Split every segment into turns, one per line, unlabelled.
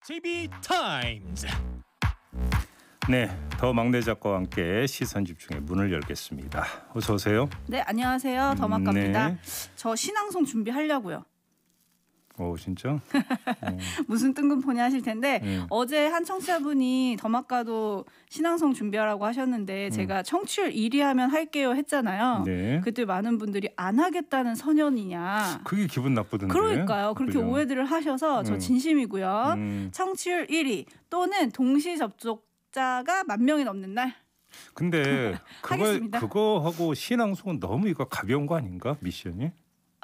JB타임즈.
네, 더 막내 작가와 함께 시선 집중의 문을 열겠습니다. 어서 오세요.
네, 안녕하세요. 더 막갑니다.
네.
저 신앙송 준비하려고요.
오, 진짜?
무슨 뜬금포냐 하실 텐데
네.
어제 한 청취자분이 더 막가도 신앙송 준비하라고 하셨는데 제가 청취율 1위 하면 할게요 했잖아요.
네.
그때 많은 분들이 안 하겠다는 선언이냐.
그게 기분 나쁘던데.
그러니까요. 그렇게
그죠?
오해들을 하셔서 저 진심이고요.
음.
청취율 1위 또는 동시 접촉자가 10,000명이 넘는 날.
근데
하겠습니다.
그거하고 신앙송은 너무 이거 가벼운 거 아닌가? 미션이?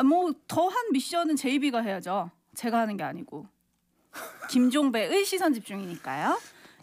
뭐 더한 미션은 JB가 해야죠. 제가 하는 게 아니고. 김종배의 시선 집중이니까요.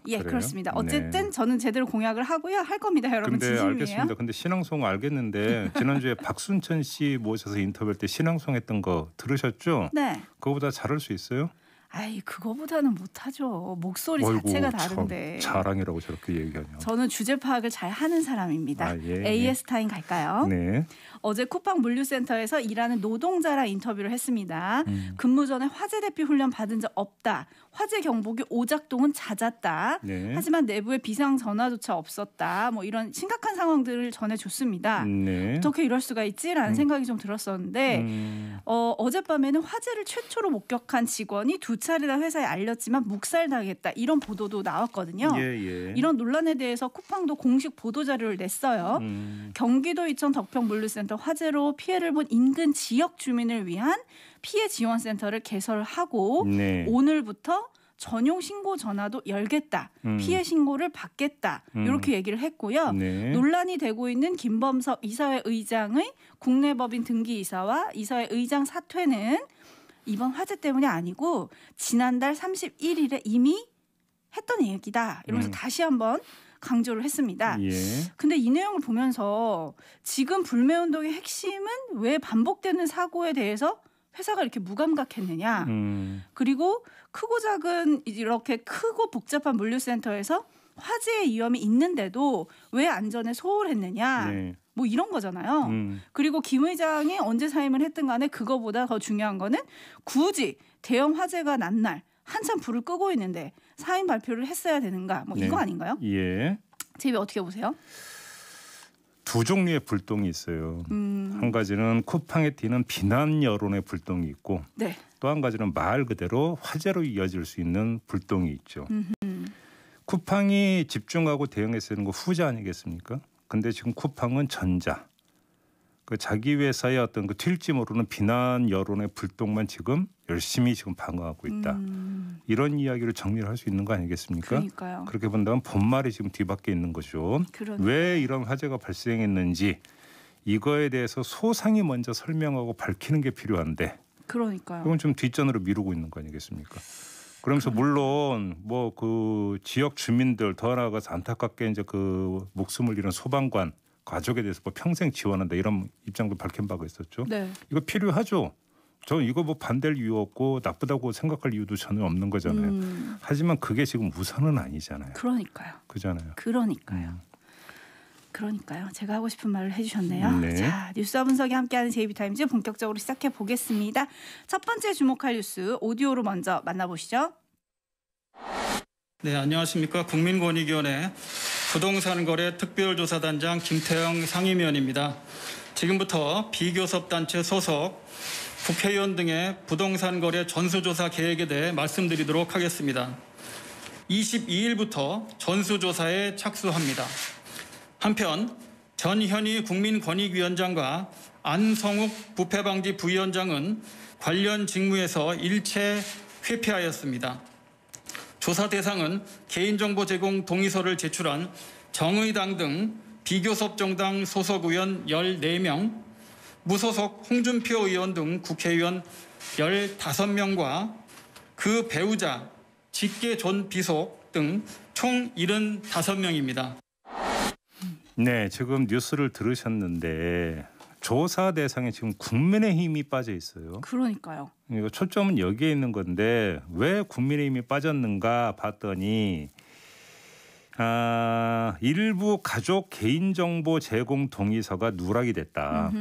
예,
그래요?
그렇습니다. 어쨌든
네.
저는 제대로 공약을 하고요. 할 겁니다, 여러분.
근데
진심이에요.
알겠습니다. 근데 신앙송 알겠는데 지난주에 박순천 씨 모셔서 인터뷰할 때 신앙송 했던 거 들으셨죠?
네.
그거보다 잘할 수 있어요?
아이, 그거보다는 못하죠. 목소리
어이구,
자체가
참
다른데.
자랑이라고 저렇게 얘기하냐.
저는 주제 파악을 잘 하는 사람입니다.
아, 예,
AS 타임 갈까요?
네.
어제 쿠팡 물류센터에서 일하는 노동자랑 인터뷰를 했습니다. 근무 전에 화재 대피 훈련 받은 적 없다. 화재 경보기 오작동은 잦았다.
네.
하지만 내부에 비상 전화조차 없었다. 뭐 이런 심각한 상황들을 전해줬습니다.
네.
어떻게 이럴 수가 있지라는 생각이 좀 들었었는데 어젯밤에는 화재를 최초로 목격한 직원이 2차례나 회사에 알렸지만 묵살당했다. 이런 보도도 나왔거든요.
예.
이런 논란에 대해서 쿠팡도 공식 보도자료를 냈어요. 경기도 이천 덕평 물류센터 화재로 피해를 본 인근 지역 주민을 위한 피해 지원센터를 개설하고
네.
오늘부터 전용 신고 전화도 열겠다. 피해 신고를 받겠다. 이렇게 얘기를 했고요.
네.
논란이 되고 있는 김범석 이사회 의장의 국내법인 등기 이사와 이사회 의장 사퇴는 이번 화재 때문이 아니고 지난달 31일에 이미 했던 얘기다. 이러면서 다시 한번 강조를 했습니다.
예.
근데 이 내용을 보면서 지금 불매운동의 핵심은 왜 반복되는 사고에 대해서 회사가 이렇게 무감각했느냐. 그리고 크고 작은 이렇게 크고 복잡한 물류센터에서 화재의 위험이 있는데도 왜 안전에 소홀했느냐.
네.
뭐 이런 거잖아요. 그리고 김 의장이 언제 사임을 했든 간에 그거보다 더 중요한 거는 굳이 대형 화재가 난 날 한참 불을 끄고 있는데 사임 발표를 했어야 되는가. 뭐 이거
네.
아닌가요?
예.
제비 어떻게 보세요?
두 종류의 불똥이 있어요. 한 가지는 쿠팡에 튀는 비난 여론의 불똥이 있고
네.
또 한 가지는 말 그대로 화재로 이어질 수 있는 불똥이 있죠. 쿠팡이 집중하고 대응해서 하는 거 후자 아니겠습니까? 근데 지금 쿠팡은 전자. 그 자기 회사의 어떤 그 튈지 모르는 비난 여론의 불똥만 지금 열심히 지금 방어하고 있다. 이런 이야기를 정리를 할 수 있는 거 아니겠습니까?
그러니까요.
그렇게 본다면 본말이 지금 뒤바뀌어 있는 거죠.
그러니까요.
왜 이런 화재가 발생했는지 이거에 대해서 소상히 먼저 설명하고 밝히는 게 필요한데
그러니까요.
그건 좀 뒷전으로 미루고 있는 거 아니겠습니까? 그러면서 물론 뭐 그 지역 주민들 더 나아가서 안타깝게 이제 그 목숨을 잃은 소방관 가족에 대해서 뭐 평생 지원한다 이런 입장도 밝힌 바가 있었죠.
네.
이거 필요하죠. 저는 이거 뭐 반대할 이유 없고 나쁘다고 생각할 이유도 전혀 없는 거잖아요. 하지만 그게 지금 우선은 아니잖아요.
그러니까요.
그잖아요.
그러니까요. 제가 하고 싶은 말을 해주셨네요.
네.
자, 뉴스와 분석이 함께하는 JB타임즈 본격적으로 시작해 보겠습니다. 첫 번째 주목할 뉴스 오디오로 먼저 만나보시죠.
네, 안녕하십니까. 국민권익위원회 부동산거래 특별조사단장 김태형 상임위원입니다. 지금부터 비교섭단체 소속 국회의원 등의 부동산거래 전수조사 계획에 대해 말씀드리도록 하겠습니다. 22일부터 전수조사에 착수합니다. 한편 전현희 국민권익위원장과 안성욱 부패방지 부위원장은 관련 직무에서 일체 회피하였습니다. 조사 대상은 개인정보 제공 동의서를 제출한 정의당 등 비교섭 정당 소속 의원 14명, 무소속 홍준표 의원 등 국회의원 15명과 그 배우자, 직계 존 비속 등 총 75명입니다.
네, 지금 뉴스를 들으셨는데 조사 대상에 지금 국민의힘이 빠져 있어요.
그러니까요.
이거 초점은 여기에 있는 건데 왜 국민의힘이 빠졌는가 봤더니 일부 가족 개인정보 제공 동의서가 누락이 됐다.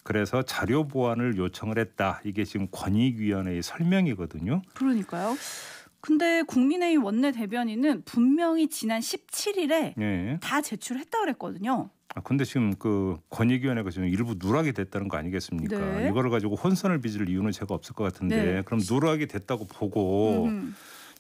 그래서 자료 보완을 요청을 했다. 이게 지금 권익위원회의 설명이거든요.
그러니까요. 근데 국민의힘 원내대변인은 분명히 지난 17일에
예.
다 제출했다고 그랬거든요.
근데 지금 그 권익위원회가 지금 일부 누락이 됐다는 거 아니겠습니까?
네.
이거를 가지고 혼선을 빚을 이유는 제가 없을 것 같은데
네.
그럼 누락이 됐다고 보고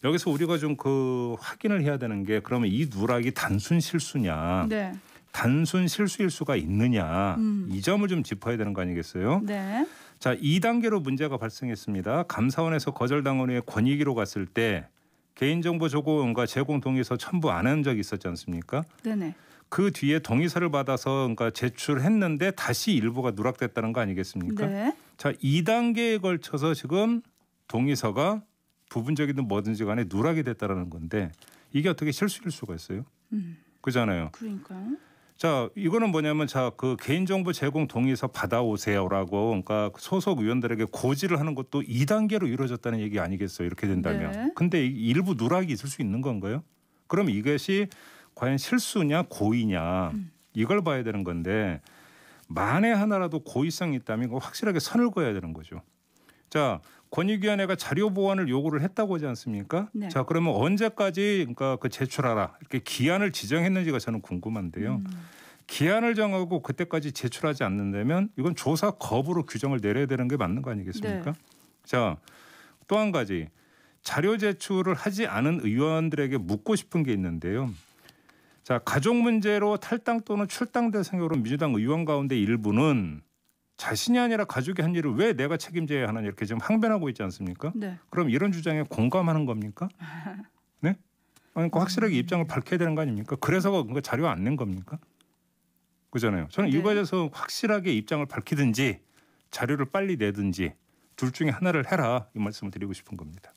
여기서 우리가 좀 그 확인을 해야 되는 게 그러면 이 누락이 단순 실수냐,
네.
단순 실수일 수가 있느냐 이 점을 좀 짚어야 되는 거 아니겠어요?
네.
자, 2단계로 문제가 발생했습니다. 감사원에서 거절당원의 권익위로 갔을 때 개인정보 조공과 제공 동의서 첨부 안 한 적이 있었지 않습니까?
네네.
그 뒤에 동의서를 받아서 그러니까 제출했는데 다시 일부가 누락됐다는 거 아니겠습니까?
네.
자, 2단계에 걸쳐서 지금 동의서가 부분적이든 뭐든지 간에 누락이 됐다라는 건데 이게 어떻게 실수일 수가 있어요? 그잖아요.
그러니까요.
자, 이거는 뭐냐면 자, 그 개인정보 제공 동의서 받아오세요라고 그러니까 소속 의원들에게 고지를 하는 것도 2단계로 이루어졌다는 얘기 아니겠어요? 이렇게 된다면.
네.
근데 일부 누락이 있을 수 있는 건가요? 그럼 이것이 과연 실수냐 고의냐 이걸 봐야 되는 건데 만에 하나라도 고의성이 있다면 확실하게 선을 그어야 되는 거죠. 자, 권익위원회가 자료 보완을 요구를 했다고 하지 않습니까?
네.
자, 그러면 언제까지 그러니까 그 제출하라 이렇게 기한을 지정했는지가 저는 궁금한데요. 기한을 정하고 그때까지 제출하지 않는다면 이건 조사 거부로 규정을 내려야 되는 게 맞는 거 아니겠습니까?
네.
자, 또 한 가지 자료 제출을 하지 않은 의원들에게 묻고 싶은 게 있는데요. 자, 가족 문제로 탈당 또는 출당 대상으로 민주당 의원 가운데 일부는 자신이 아니라 가족이 한 일을 왜 내가 책임져야 하느냐 이렇게 지금 항변하고 있지 않습니까?
네.
그럼 이런 주장에 공감하는 겁니까? 네? 그러니까 확실하게 입장을 밝혀야 되는 거 아닙니까? 그래서 그거 자료 안 낸 겁니까? 그잖아요. 저는
네.
이거에 대해서 확실하게 입장을 밝히든지 자료를 빨리 내든지 둘 중에 하나를 해라 이 말씀을 드리고 싶은 겁니다.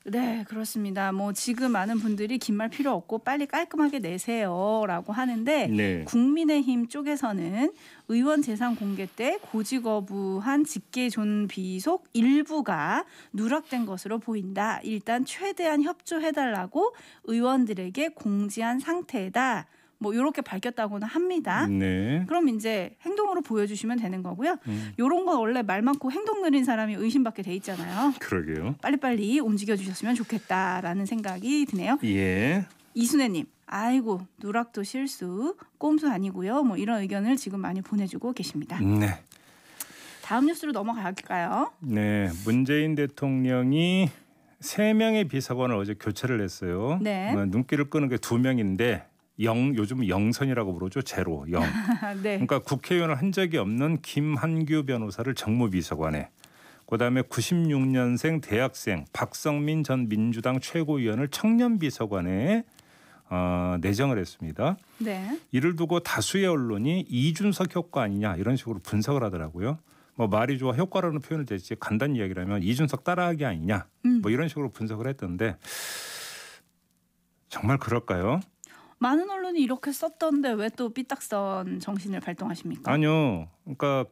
네, 그렇습니다. 뭐 지금 많은 분들이 긴 말 필요 없고 빨리 깔끔하게 내세요라고 하는데
네.
국민의힘 쪽에서는 의원 재산 공개 때 고지 거부한 직계 존비속 일부가 누락된 것으로 보인다. 일단 최대한 협조해달라고 의원들에게 공지한 상태다. 뭐 이렇게 밝혔다고는 합니다.
네.
그럼 이제 행동으로 보여주시면 되는 거고요. 이런 건 원래 말 많고 행동 느린 사람이 의심받게 돼 있잖아요.
그러게요.
빨리빨리 움직여주셨으면 좋겠다라는 생각이 드네요.
예.
이순애님, 아이고 누락도 실수, 꼼수 아니고요. 뭐 이런 의견을 지금 많이 보내주고 계십니다.
네.
다음 뉴스로 넘어갈까요?
네. 문재인 대통령이 3명의 비서관을 어제 교체를 했어요.
네.
눈길을 끄는 게 2명인데 요즘 영선이라고 부르죠. 제로, 영.
네.
그러니까 국회의원을 한 적이 없는 김한규 변호사를 정무비서관에 그다음에 96년생 대학생 박성민 전 민주당 최고위원을 청년비서관에 내정을 했습니다.
네.
이를 두고 다수의 언론이 이준석 효과 아니냐 이런 식으로 분석을 하더라고요. 뭐 말이 좋아 효과라는 표현을 대체 간단히 이야기를 하면 이준석 따라하기 아니냐 뭐 이런 식으로 분석을 했던데 정말 그럴까요?
많은 언론이 이렇게 썼던데 왜 또 삐딱선 정신을 발동하십니까?
아니요. 그러니까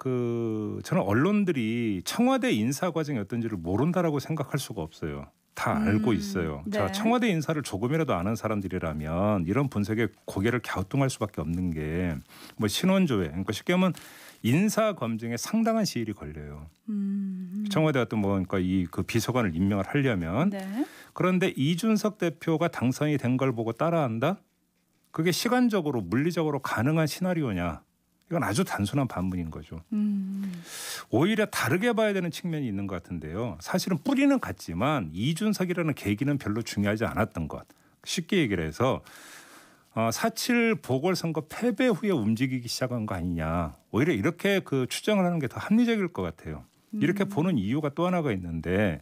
저는 언론들이 청와대 인사 과정이 어떤지를 모른다라고 생각할 수가 없어요. 다 알고 있어요.
네.
자, 청와대 인사를 조금이라도 아는 사람들이라면 이런 분석에 고개를 갸우뚱할 수밖에 없는 게 뭐 신원조회. 그러니까 쉽게 하면 인사 검증에 상당한 시일이 걸려요. 청와대 같은 뭐 그러니까 그 비서관을 임명을 하려면
네.
그런데 이준석 대표가 당선이 된 걸 보고 따라한다? 그게 시간적으로 물리적으로 가능한 시나리오냐? 이건 아주 단순한 반문인 거죠. 오히려 다르게 봐야 되는 측면이 있는 것 같은데요. 사실은 뿌리는 같지만 이준석이라는 계기는 별로 중요하지 않았던 것. 쉽게 얘기를 해서 4.7 보궐선거 패배 후에 움직이기 시작한 거 아니냐. 오히려 이렇게 추정을 하는 게 더 합리적일 것 같아요. 이렇게 보는 이유가 또 하나가 있는데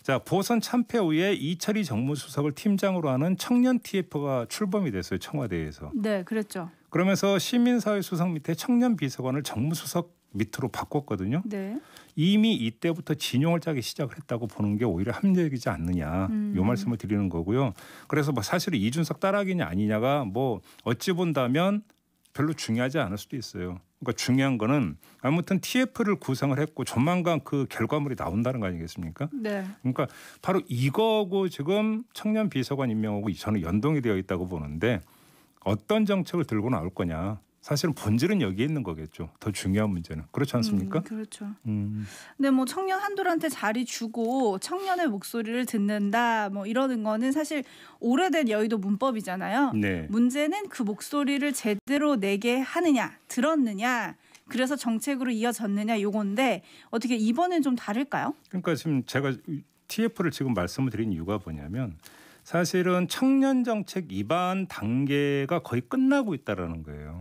자, 보선 참패 후에 이철희 정무수석을 팀장으로 하는 청년 TF가 출범이 됐어요. 청와대에서.
네, 그랬죠.
그러면서 시민사회 수석 밑에 청년 비서관을 정무수석 밑으로 바꿨거든요.
네.
이미 이때부터 진용을 짜기 시작을 했다고 보는 게 오히려 합리적이지 않느냐. 이 말씀을 드리는 거고요. 그래서 뭐 사실은 이준석 따라하기냐 아니냐가 뭐 어찌 본다면 별로 중요하지 않을 수도 있어요. 그러니까 중요한 거는 아무튼 TF를 구성을 했고 조만간 그 결과물이 나온다는 거 아니겠습니까?
네.
그러니까 바로 이거고 지금 청년 비서관 임명하고 저는 연동이 되어 있다고 보는데 어떤 정책을 들고 나올 거냐. 사실은 본질은 여기에 있는 거겠죠. 더 중요한 문제는. 그렇지 않습니까?
그렇죠. 근데 뭐 청년 한둘한테 자리 주고 청년의 목소리를 듣는다 뭐 이러는 거는 사실 오래된 여의도 문법이잖아요.
네.
문제는 그 목소리를 제대로 내게 하느냐, 들었느냐, 그래서 정책으로 이어졌느냐 요건데 어떻게 이번엔 좀 다를까요?
그러니까 지금 제가 TF를 지금 말씀을 드린 이유가 뭐냐면 사실은 청년 정책 입안 단계가 거의 끝나고 있다라는 거예요.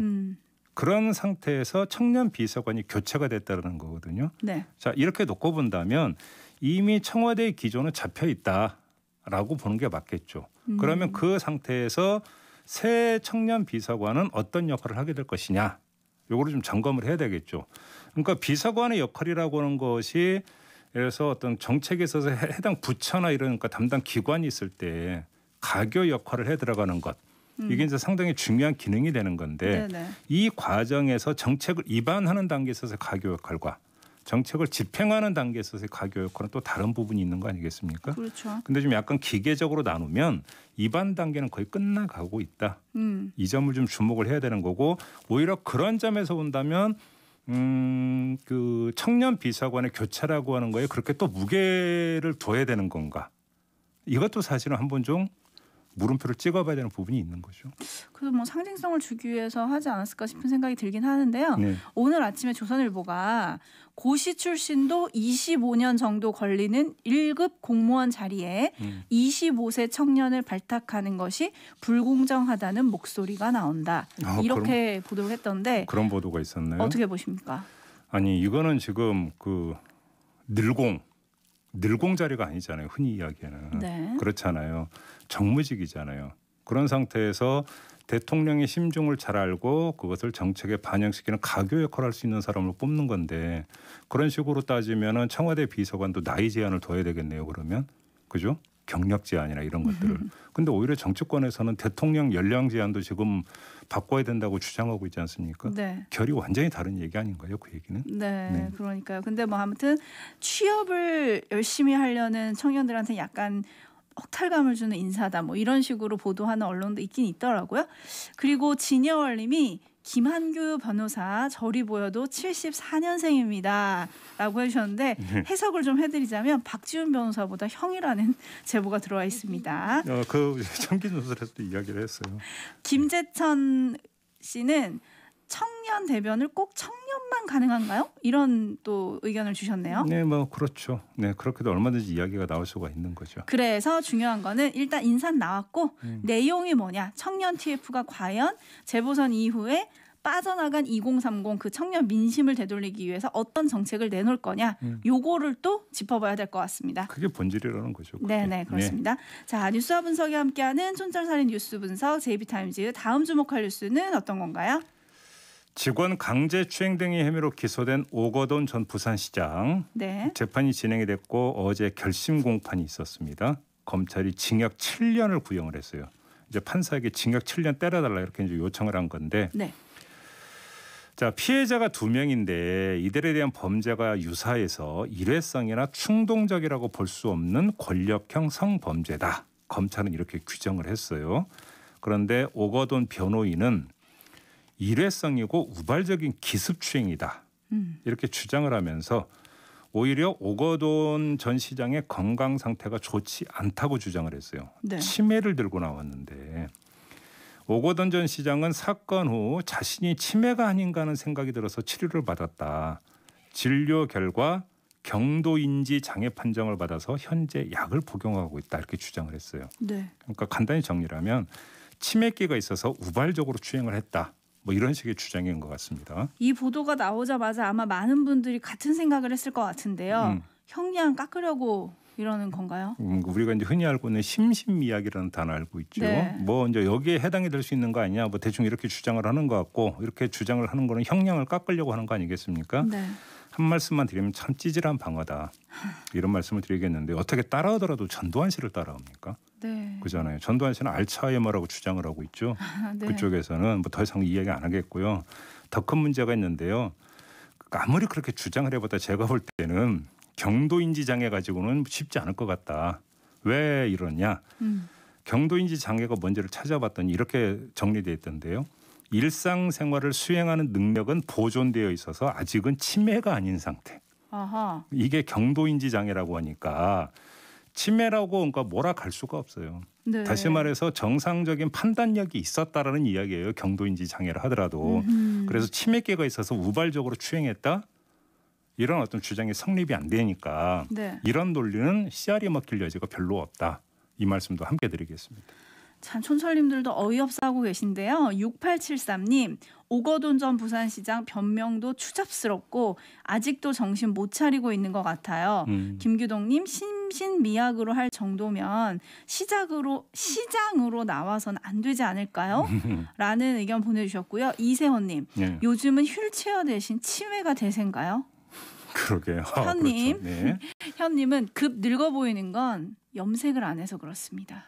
그런 상태에서 청년 비서관이 교체가 됐다는 거거든요.
네.
자, 이렇게 놓고 본다면 이미 청와대의 기조는 잡혀 있다라고 보는 게 맞겠죠. 그러면 그 상태에서 새 청년 비서관은 어떤 역할을 하게 될 것이냐. 요거를 좀 점검을 해야 되겠죠. 그러니까 비서관의 역할이라고 하는 것이 예를 들어서 어떤 정책에 있어서 해당 부처나 이러니까 담당 기관이 있을 때 가교 역할을 해 들어가는 것. 이게 이제 상당히 중요한 기능이 되는 건데
네네.
이 과정에서 정책을 입안하는 단계에 있어서 가교 역할과 정책을 집행하는 단계에 있어서 가교 역할은 또 다른 부분이 있는 거 아니겠습니까?
그렇죠.
근데 좀 약간 기계적으로 나누면 입안 단계는 거의 끝나가고 있다. 이 점을 좀 주목을 해야 되는 거고 오히려 그런 점에서 본다면 그 청년 비서관의 교체라고 하는 거에 그렇게 또 무게를 둬야 되는 건가? 이것도 사실은 한번 좀 물음표를 찍어봐야 되는 부분이 있는 거죠.
그래서 뭐 상징성을 주기 위해서 하지 않았을까 싶은 생각이 들긴 하는데요.
네.
오늘 아침에 조선일보가 고시 출신도 25년 정도 걸리는 1급 공무원 자리에 25세 청년을 발탁하는 것이 불공정하다는 목소리가 나온다. 이렇게 보도를 했던데
그런 보도가 있었나요?
어떻게 보십니까?
아니 이거는 지금 그 늘공 자리가 아니잖아요. 흔히 이야기하는.
네.
그렇잖아요. 정무직이잖아요. 그런 상태에서 대통령의 심중을 잘 알고 그것을 정책에 반영시키는 가교 역할을 할 수 있는 사람을 뽑는 건데 그런 식으로 따지면은 청와대 비서관도 나이 제한을 둬야 되겠네요. 그러면 그죠? 경력 제한이나 이런 것들을. 근데 오히려 정치권에서는 대통령 연령 제한도 지금 바꿔야 된다고 주장하고 있지 않습니까?
네.
결이 완전히 다른 얘기 아닌가요? 그 얘기는?
네, 그러니까요. 근데 뭐 아무튼 취업을 열심히 하려는 청년들한테 약간 허탈감을 주는 인사다 뭐 이런 식으로 보도하는 언론도 있긴 있더라고요. 그리고 진여월님이 김한규 변호사 저리 보여도 74년생입니다 라고 해주셨는데 해석을 좀 해드리자면 박지훈 변호사보다 형이라는 제보가 들어와 있습니다.
그 청기 조사에서도 이야기를 했어요.
김재천 씨는 청년 대변을 꼭 청년만 가능한가요? 이런 또 의견을 주셨네요.
네, 뭐 그렇죠. 네, 그렇게도 얼마든지 이야기가 나올 수가 있는 거죠.
그래서 중요한 거는 일단 인사는 나왔고 내용이 뭐냐? 청년 TF가 과연 재보선 이후에 빠져나간 2030 그 청년 민심을 되돌리기 위해서 어떤 정책을 내놓을 거냐? 요거를 또 짚어봐야 될 것 같습니다.
그게 본질이라는 거죠. 그게.
네네 그렇습니다.
네.
자 뉴스와 분석이 함께하는 촌철살인 뉴스 분석 JB타임즈 다음 주목할 뉴스는 어떤 건가요?
직원 강제추행 등의 혐의로 기소된 오거돈 전 부산시장
네.
재판이 진행이 됐고 어제 결심 공판이 있었습니다. 검찰이 징역 7년을 구형을 했어요. 이제 판사에게 징역 7년 때려달라 이렇게 이제 요청을 한 건데.
네.
자 피해자가 2명인데 이들에 대한 범죄가 유사해서 일회성이나 충동적이라고 볼 수 없는 권력형 성범죄다. 검찰은 이렇게 규정을 했어요. 그런데 오거돈 변호인은 일회성이고 우발적인 기습추행이다. 이렇게 주장을 하면서 오히려 오거돈 전 시장의 건강 상태가 좋지 않다고 주장을 했어요.
네.
치매를 들고 나왔는데 오거돈 전 시장은 사건 후 자신이 치매가 아닌가 하는 생각이 들어서 치료를 받았다. 진료 결과 경도인지 장애 판정을 받아서 현재 약을 복용하고 있다. 이렇게 주장을 했어요.
네.
그러니까 간단히 정리를 하면 치매기가 있어서 우발적으로 추행을 했다. 뭐 이런 식의 주장인 것 같습니다.
이 보도가 나오자마자 아마 많은 분들이 같은 생각을 했을 것 같은데요. 형량 깎으려고 이러는 건가요?
우리가 이제 흔히 알고 있는 심신미약이라는 단어 알고 있죠.
네.
뭐 이제 여기에 해당이 될 수 있는 거 아니냐. 뭐 대충 이렇게 주장을 하는 것 같고 이렇게 주장을 하는 거는 형량을 깎으려고 하는 거 아니겠습니까?
네.
한 말씀만 드리면 참 찌질한 방어다. 이런 말씀을 드리겠는데 어떻게 따라하더라도 전두환 씨를 따라합니까?
네.
그잖아요. 전두환 씨는 알츠하이머라고 주장을 하고 있죠.
네.
그쪽에서는 뭐 더 이상 이야기 안 하겠고요. 더 큰 문제가 있는데요. 아무리 그렇게 주장을 해보다 제가 볼 때는 경도인지 장애 가지고는 쉽지 않을 것 같다. 왜 이러냐? 경도인지 장애가 뭔지를 찾아봤더니 이렇게 정리되어 있던데요. 일상생활을 수행하는 능력은 보존되어 있어서 아직은 치매가 아닌 상태.
아하.
이게 경도인지 장애라고 하니까 치매라고 그러니까 몰아갈 수가 없어요.
네.
다시 말해서 정상적인 판단력이 있었다라는 이야기예요. 경도인지 장애를 하더라도. 그래서 치매계가 있어서 우발적으로 추행했다. 이런 어떤 주장이 성립이 안 되니까
네.
이런 논리는 씨알이 먹힐 여지가 별로 없다. 이 말씀도 함께 드리겠습니다.
참 촌철님들도 어이없어 하고 계신데요. 6873님 오거돈 전 부산시장 변명도 추잡스럽고 아직도 정신 못 차리고 있는 것 같아요. 김규동님 심신미약으로 할 정도면 시장으로 나와서는 안 되지 않을까요? 라는 의견 보내주셨고요. 이세헌님
네.
요즘은 휠체어 대신 치매가 대세인가요?
그러게요.
현님,
그렇죠. 네.
현님은 급 늙어 보이는 건 염색을 안 해서 그렇습니다.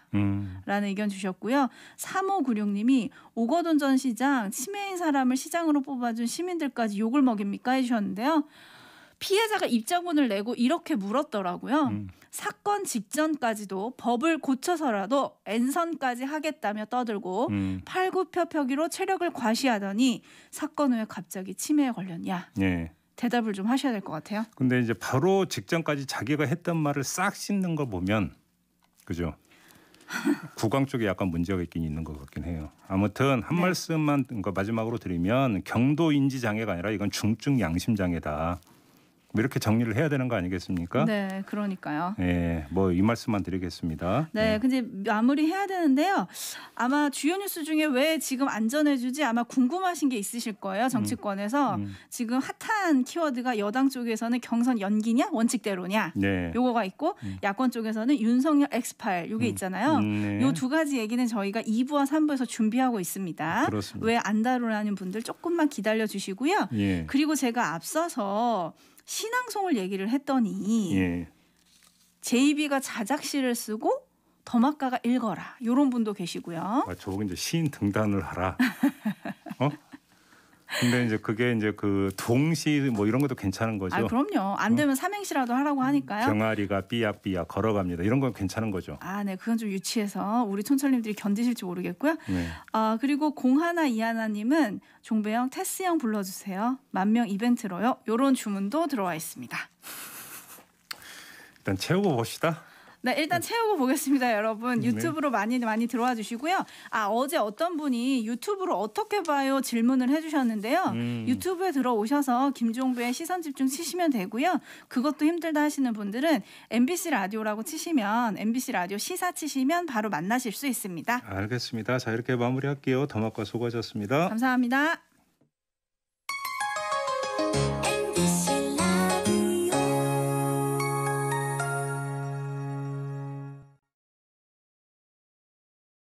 라는 의견 주셨고요. 3596님이 오거돈 전 시장 치매인 사람을 시장으로 뽑아준 시민들까지 욕을 먹입니까? 해주셨는데요. 피해자가 입장문을 내고 이렇게 물었더라고요. 사건 직전까지도 법을 고쳐서라도 N선까지 하겠다며 떠들고 팔굽혀펴기로 체력을 과시하더니 사건 후에 갑자기 치매에 걸렸냐.
네.
대답을 좀 하셔야 될 것 같아요.
근데 이제 바로 직전까지 자기가 했던 말을 싹 씻는 걸 보면 그죠? 구강 쪽에 약간 문제가 있긴 있는 것 같긴 해요. 아무튼 한
네.
말씀만 마지막으로 드리면 경도인지 장애가 아니라 이건 중증 양심 장애다. 뭐 이렇게 정리를 해야 되는 거 아니겠습니까?
네, 그러니까요.
네, 뭐 이 말씀만 드리겠습니다.
네, 근데 마무리해야 되는데요. 아마 주요 뉴스 중에 왜 지금 안 전해주지 아마 궁금하신 게 있으실 거예요. 정치권에서 지금 핫한 키워드가 여당 쪽에서는 경선 연기냐 원칙대로냐
네.
요거가 있고 야권 쪽에서는 윤석열 X8 요게 있잖아요.
네.
요 두 가지 얘기는 저희가 2부와 3부에서 준비하고 있습니다.
그렇습니다.
왜 안 다루라는 분들 조금만 기다려 주시고요.
예.
그리고 제가 앞서서 신앙송을 얘기를 했더니
예.
제이비가 자작시를 쓰고 더마카가 읽어라. 이런 분도 계시고요.
아, 저거 이제 시인 등단을 하라. 어? 근데 이제 그게 이제 그 동시 뭐 이런 것도 괜찮은 거죠.
아, 그럼요. 안 되면 삼행시라도 하라고 하니까요.
병아리가 삐약삐약 걸어갑니다. 이런 건 괜찮은 거죠.
아, 네. 그건 좀 유치해서 우리 촌철님들이 견디실지 모르겠고요.
네.
아, 그리고 공하나 이하나님은 종배영 테스형 불러주세요. 만명 이벤트로요. 이런 주문도 들어와 있습니다.
일단 채우고 봅시다.
네, 일단 채우고 보겠습니다, 여러분. 유튜브로 많이 들어와 주시고요. 아, 어제 어떤 분이 유튜브로 어떻게 봐요 질문을 해주셨는데요. 유튜브에 들어오셔서 김종배의 시선집중 치시면 되고요. 그것도 힘들다 하시는 분들은 MBC 라디오라고 치시면 MBC 라디오 시사 치시면 바로 만나실 수 있습니다.
알겠습니다. 자, 이렇게 마무리할게요. 더마카 수고하셨습니다.
감사합니다.